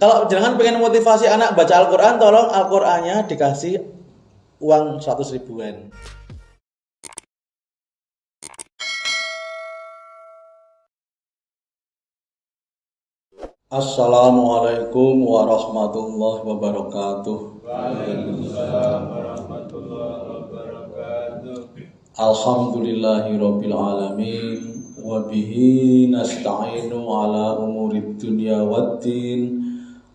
Kalau jangan pengen motivasi anak baca Al-Quran, tolong Al-Qurannya dikasih uang 100 ribuan. Assalamualaikum warahmatullahi wabarakatuh. Waalaikumsalam warahmatullahi wabarakatuh. Alhamdulillahirabbil alamin wa bihi nasta'inu ala umurid dunya waddin.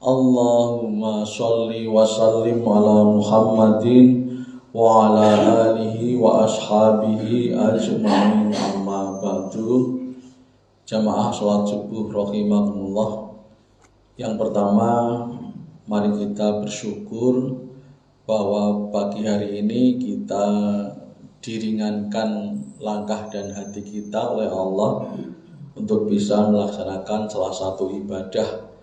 Allahumma sholli wa sallim ala Muhammadin wa ala alihi wa ashabihi ajma'in, amma ba'du. Jamaah salat subuh rahimakumullah. Yang pertama, mari kita bersyukur bahwa pagi hari ini kita diringankan langkah dan hati kita oleh Allah untuk bisa melaksanakan salah satu ibadah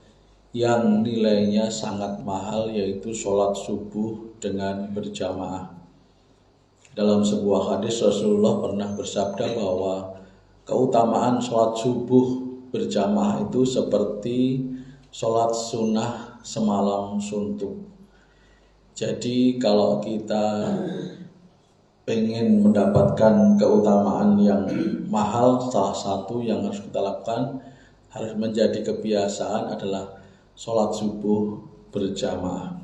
yang nilainya sangat mahal, yaitu sholat subuh dengan berjamaah. Dalam sebuah hadis Rasulullah pernah bersabda bahwa keutamaan sholat subuh berjamaah itu seperti sholat sunnah semalam suntuk. Jadi kalau kita pengen mendapatkan keutamaan yang mahal, salah satu yang harus kita lakukan, harus menjadi kebiasaan adalah sholat subuh berjamaah.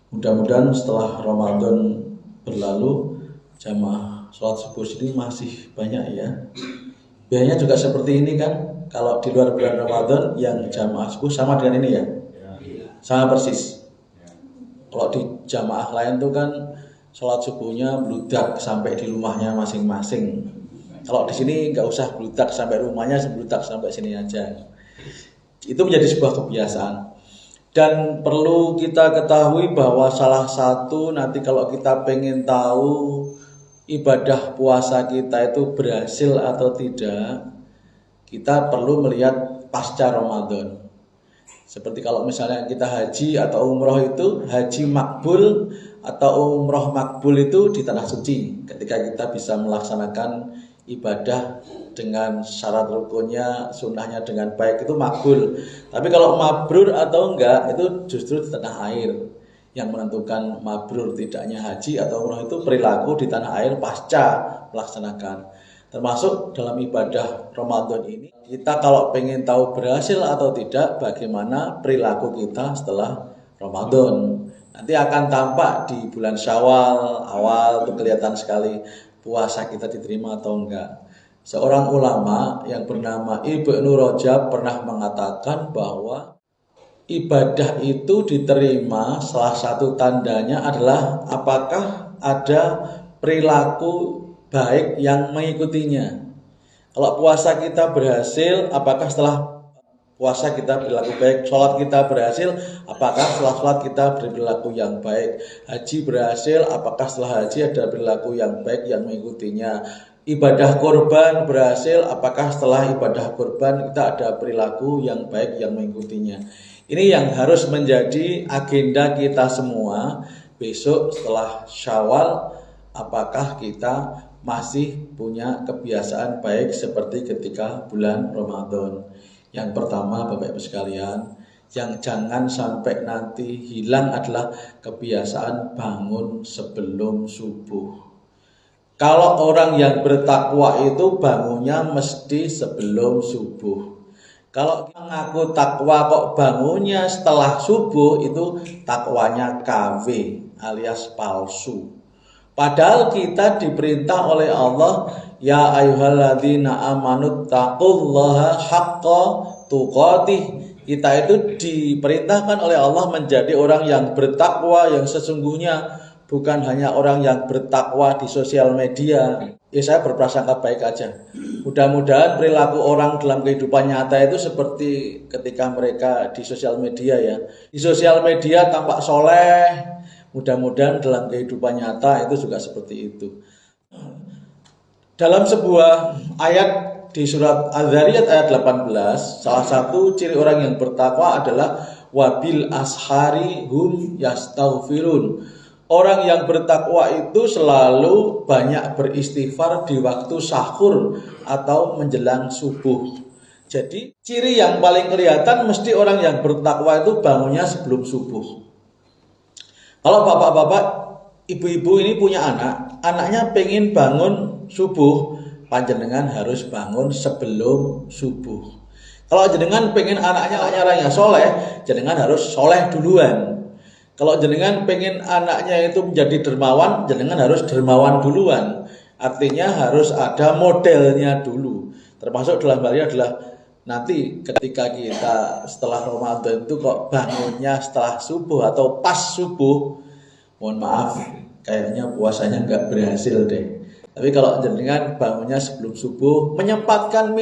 Mudah-mudahan setelah Ramadan berlalu, jamaah sholat subuh ini masih banyak ya. Biasanya juga seperti ini kan. Kalau di luar bulan Ramadan yang jamaah subuh sama dengan ini ya, sama persis. Kalau di jamaah lain tuh kan sholat subuhnya bludak sampai di rumahnya masing-masing. Kalau di sini nggak usah bludak sampai rumahnya, bludak sampai sini aja. Itu menjadi sebuah kebiasaan. Dan perlu kita ketahui bahwa salah satu nanti kalau kita pengen tahu ibadah puasa kita itu berhasil atau tidak, kita perlu melihat pasca Ramadan. Seperti kalau misalnya kita haji atau umroh itu, haji makbul atau umroh makbul itu di tanah suci. Ketika kita bisa melaksanakan ibadah dengan syarat rukunnya, sunnahnya dengan baik, itu makbul. Tapi kalau mabrur atau enggak, itu justru di tanah air. Yang menentukan mabrur tidaknya haji atau umroh itu perilaku di tanah air pasca melaksanakan. Termasuk dalam ibadah Ramadan ini, kita kalau pengen tahu berhasil atau tidak, bagaimana perilaku kita setelah Ramadan. Nanti akan tampak di bulan Syawal awal, itu kelihatan sekali puasa kita diterima atau enggak. Seorang ulama yang bernama Ibnu Rajab pernah mengatakan bahwa ibadah itu diterima, salah satu tandanya adalah apakah ada perilaku baik yang mengikutinya. Kalau puasa kita berhasil, apakah setelah puasa kita berlaku baik? Sholat kita berhasil, apakah setelah sholat kita berlaku yang baik? Haji berhasil, apakah setelah haji ada perilaku yang baik yang mengikutinya? Ibadah kurban berhasil, apakah setelah ibadah kurban kita ada perilaku yang baik yang mengikutinya? Ini yang harus menjadi agenda kita semua besok setelah Syawal. Apakah kita masih punya kebiasaan baik seperti ketika bulan Ramadan? Yang pertama, Bapak Ibu sekalian, yang jangan sampai nanti hilang adalah kebiasaan bangun sebelum subuh. Kalau orang yang bertakwa itu bangunnya mesti sebelum subuh. Kalau mengaku takwa kok bangunnya setelah subuh, itu takwanya KW alias palsu. Padahal kita diperintah oleh Allah, ya ayyuhalladzina amanu taqullaha haqqa tuqatih. Kita itu diperintahkan oleh Allah menjadi orang yang bertakwa yang sesungguhnya, bukan hanya orang yang bertakwa di sosial media. Ya, saya berprasangka baik aja. Mudah-mudahan perilaku orang dalam kehidupan nyata itu seperti ketika mereka di sosial media ya. Di sosial media tampak soleh, mudah-mudahan dalam kehidupan nyata itu juga seperti itu. Dalam sebuah ayat di surat Az-Zariyat ayat 18, salah satu ciri orang yang bertakwa adalah wabil ashari hum yastaghfirun. Orang yang bertakwa itu selalu banyak beristighfar di waktu sahur atau menjelang subuh. Jadi ciri yang paling kelihatan mesti orang yang bertakwa itu bangunnya sebelum subuh. Kalau bapak-bapak, ibu-ibu ini punya anak, anaknya pengen bangun subuh, panjenengan harus bangun sebelum subuh. Kalau jenengan pengen anaknya orangnya soleh, jenengan harus soleh duluan. Kalau jenengan pengen anaknya itu menjadi dermawan, jenengan harus dermawan duluan. Artinya harus ada modelnya dulu. Termasuk dalam hal ini adalah nanti ketika kita setelah Ramadan itu kok bangunnya setelah subuh atau pas subuh, mohon maaf, kayaknya puasanya nggak berhasil deh. Tapi kalau jenengan bangunnya sebelum subuh, menyempatkan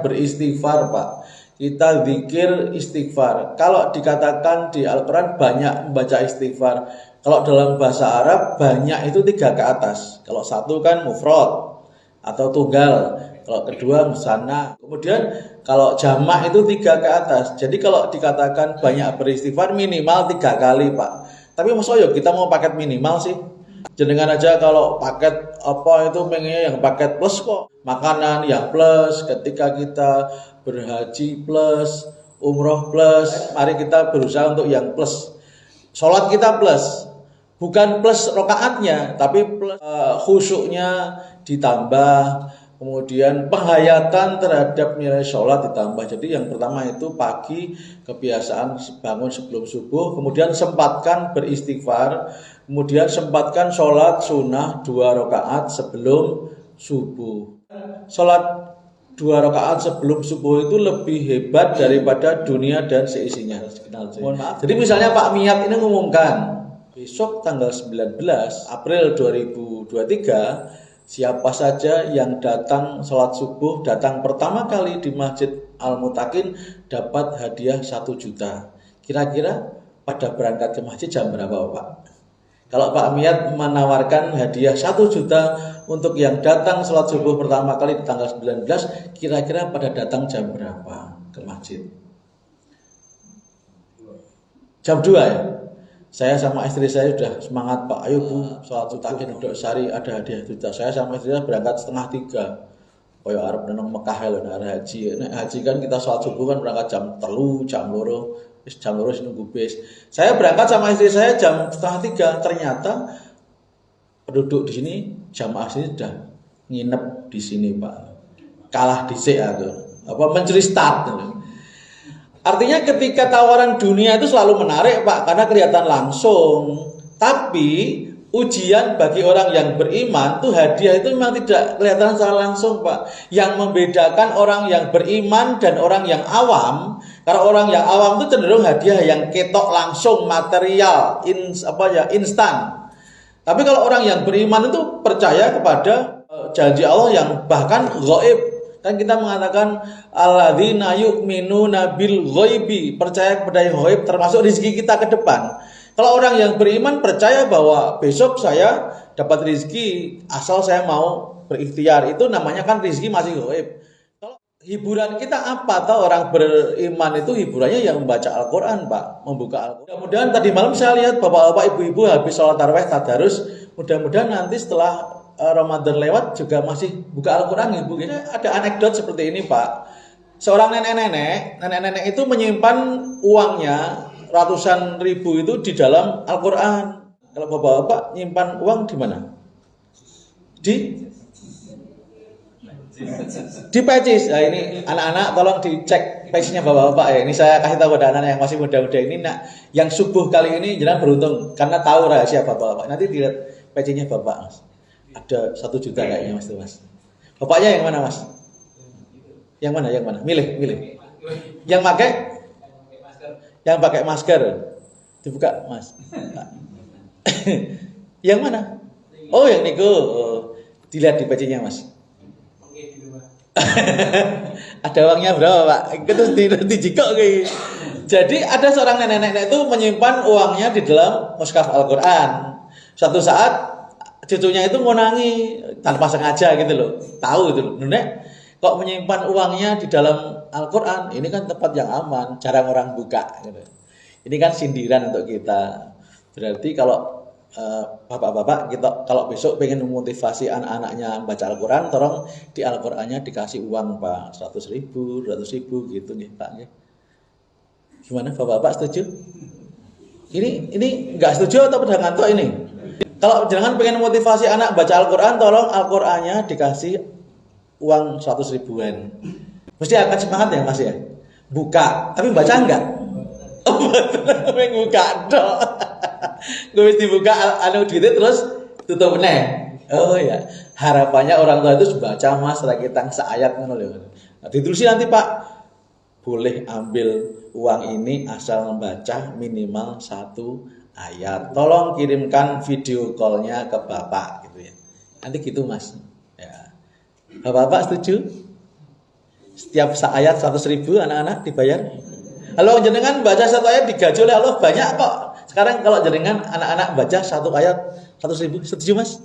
beristighfar, Pak. Kita zikir istighfar. Kalau dikatakan di Al-Quran banyak membaca istighfar. Kalau dalam bahasa Arab banyak itu 3 ke atas. Kalau satu kan mufrad atau tunggal. Kalau kedua musanna. Kemudian kalau jamak itu 3 ke atas. Jadi kalau dikatakan banyak beristighfar minimal 3 kali, Pak. Tapi maksudnya kita mau paket minimal sih. Jenengan aja kalau paket apa itu pengennya yang paket plus kok. Makanan yang plus, ketika kita berhaji plus, umroh plus, mari kita berusaha untuk yang plus. Sholat kita plus, bukan plus rokaatnya, tapi plus khusyuknya ditambah, kemudian penghayatan terhadap nilai sholat ditambah. Jadi yang pertama itu pagi kebiasaan bangun sebelum subuh, kemudian sempatkan beristighfar, kemudian sempatkan sholat sunnah 2 rakaat sebelum subuh. Sholat 2 rakaat sebelum subuh itu lebih hebat daripada dunia dan seisinya. Mohon maaf. Jadi misalnya Pak Miat ini mengumumkan besok tanggal 19 April 2023 siapa saja yang datang sholat subuh, datang pertama kali di Masjid Al-Mutakin dapat hadiah 1 juta. Kira-kira pada berangkat ke masjid jam berapa, Pak? Kalau Pak Miat menawarkan hadiah 1 juta untuk yang datang sholat subuh pertama kali di tanggal 19, kira-kira pada datang jam berapa ke masjid? Jam 2 ya? Saya sama istri saya sudah semangat, Pak, ayo Bu, sholat Mutakin duduk sari ada hadiah juta. Saya sama istri saya berangkat 2:30. Koyo arep nang Mekah lho nek haji. Nek haji kan kita sholat subuh kan berangkat jam 3, jam 2. Jam 2 nunggu bis. Saya berangkat sama istri saya jam 2:30. Ternyata penduduk di sini jamaah sini sudah nginep di sini, Pak. Kalah dhisik aku. Mencuri start. Artinya ketika tawaran dunia itu selalu menarik, Pak, karena kelihatan langsung. Tapi ujian bagi orang yang beriman tuh hadiah itu memang tidak kelihatan secara langsung, Pak. Yang membedakan orang yang beriman dan orang yang awam, karena orang yang awam itu cenderung hadiah yang ketok langsung material, instan. Tapi kalau orang yang beriman itu percaya kepada janji Allah yang bahkan ghaib. Kan kita mengatakan alladzina yu'minuna bil ghaibi, percaya kepada yang ghaib termasuk rezeki kita ke depan. Kalau orang yang beriman percaya bahwa besok saya dapat rezeki asal saya mau berikhtiar, itu namanya kan rezeki masih ghaib. Kalau hiburan kita apa? Tahu orang beriman itu hiburannya yang membaca Al-Qur'an, Pak, membuka Al-Qur'an. Mudah-mudahan tadi malam saya lihat bapak-bapak ibu-ibu habis sholat tarawih tadarus, mudah-mudahan nanti setelah Ramadan lewat juga masih buka Al-Quran, Ibu. Ada anekdot seperti ini, Pak. Seorang nenek-nenek itu menyimpan uangnya ratusan ribu itu di dalam Al-Quran. Kalau bapak-bapak nyimpan uang di mana? Di pecis. Nah, ini anak-anak tolong dicek pecisnya bapak-bapak ya. Ini saya kasih tahu pada anak-anak yang masih muda-muda ini. Nah, yang subuh kali ini jangan beruntung karena tahu rahasia bapak-bapak. Nanti dilihat pecisnya bapak, Mas. Ada 1 juta kayaknya, Mas. Bapaknya yang mana, Mas? Yang mana? Milih. Yang pakai masker. Dibuka, Mas. Yang mana? Oh, yang niku. Dilihat di pecinya, Mas. Ada uangnya berapa, Pak? Terus dijikok kayak. Jadi ada seorang nenek-nenek itu menyimpan uangnya di dalam mushaf Al-Qur'an. Suatu saat cucunya itu ngonangi tanpa sengaja gitu loh. Tahu gitu loh. Nenek kok menyimpan uangnya di dalam Al-Qur'an? Ini kan tempat yang aman, jarang orang buka gitu. Ini kan sindiran untuk kita. Berarti kalau bapak-bapak kita kalau besok pengen memotivasi anak-anaknya baca Al-Quran, tolong di Al-Qurannya dikasih uang Pak, 100.000, 200.000 gitu nih Pak. Gimana bapak-bapak setuju? Ini nggak setuju atau pada ngantuk ini? Kalau jangan pengen motivasi anak baca Al-Quran, tolong Al-Qurannya dikasih uang 100 ribuan. Mesti akan semangat ya Mas ya? Buka, tapi baca enggak? Oh betul, buka dong. Gue mesti buka duitnya terus tutup meneh. Oh ya, harapannya orang tua itu baca Mas lagi tang seayat ngono lho. Nah, ditulis nanti Pak, boleh ambil uang ini asal membaca minimal 1 ayat. Tolong kirimkan video call-nya ke Bapak gitu ya. Nanti gitu Mas. Ya. Bapak setuju? Setiap ayat 100.000 anak-anak dibayar. Kalau jenengan baca 1 ayat digaji oleh Allah banyak kok. Sekarang kalau jenengan anak-anak baca 1 ayat 100.000, setuju Mas?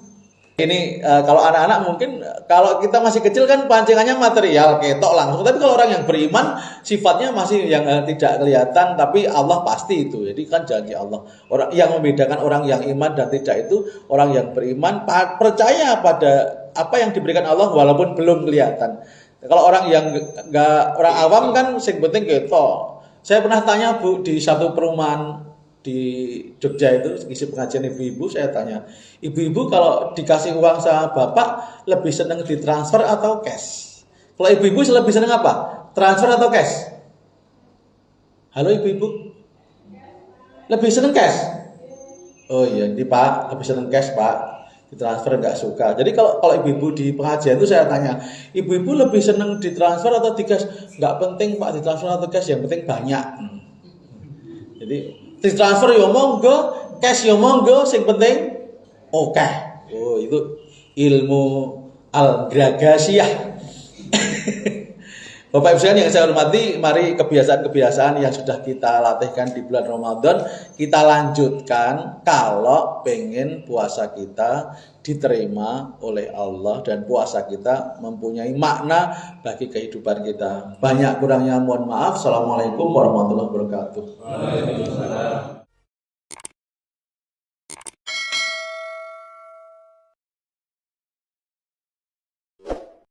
Ini kalau anak-anak mungkin kalau kita masih kecil kan pancingannya material ketok langsung. Tapi kalau orang yang beriman sifatnya masih yang tidak kelihatan, tapi Allah pasti itu. Jadi kan janji Allah. Orang yang membedakan orang yang iman dan tidak itu orang yang beriman percaya pada apa yang diberikan Allah walaupun belum kelihatan. Kalau orang yang orang awam kan sing penting ketok. Saya pernah tanya Bu di satu perumahan di Jogja itu isi pengajian ibu-ibu, saya tanya, ibu-ibu kalau dikasih uang sama bapak lebih seneng ditransfer atau cash? Kalau ibu-ibu lebih seneng apa? Transfer atau cash? Halo ibu-ibu? Lebih seneng cash? Oh iya, di Pak lebih seneng cash Pak. Ditransfer nggak suka. Jadi kalau ibu-ibu di pengajian itu saya tanya, ibu-ibu lebih seneng ditransfer atau di cash? Nggak penting Pak ditransfer atau cash, yang penting banyak. Jadi ditransfer ya monggo, cash ya monggo, sing penting oke. Oh itu ilmu al-gragasiyah. Bapak Ibu sekalian yang saya hormati, mari kebiasaan-kebiasaan yang sudah kita latihkan di bulan Ramadan kita lanjutkan kalau pengen puasa kita diterima oleh Allah dan puasa kita mempunyai makna bagi kehidupan kita. Banyak kurangnya mohon maaf. Assalamualaikum warahmatullahi wabarakatuh. Waalaikumsalam.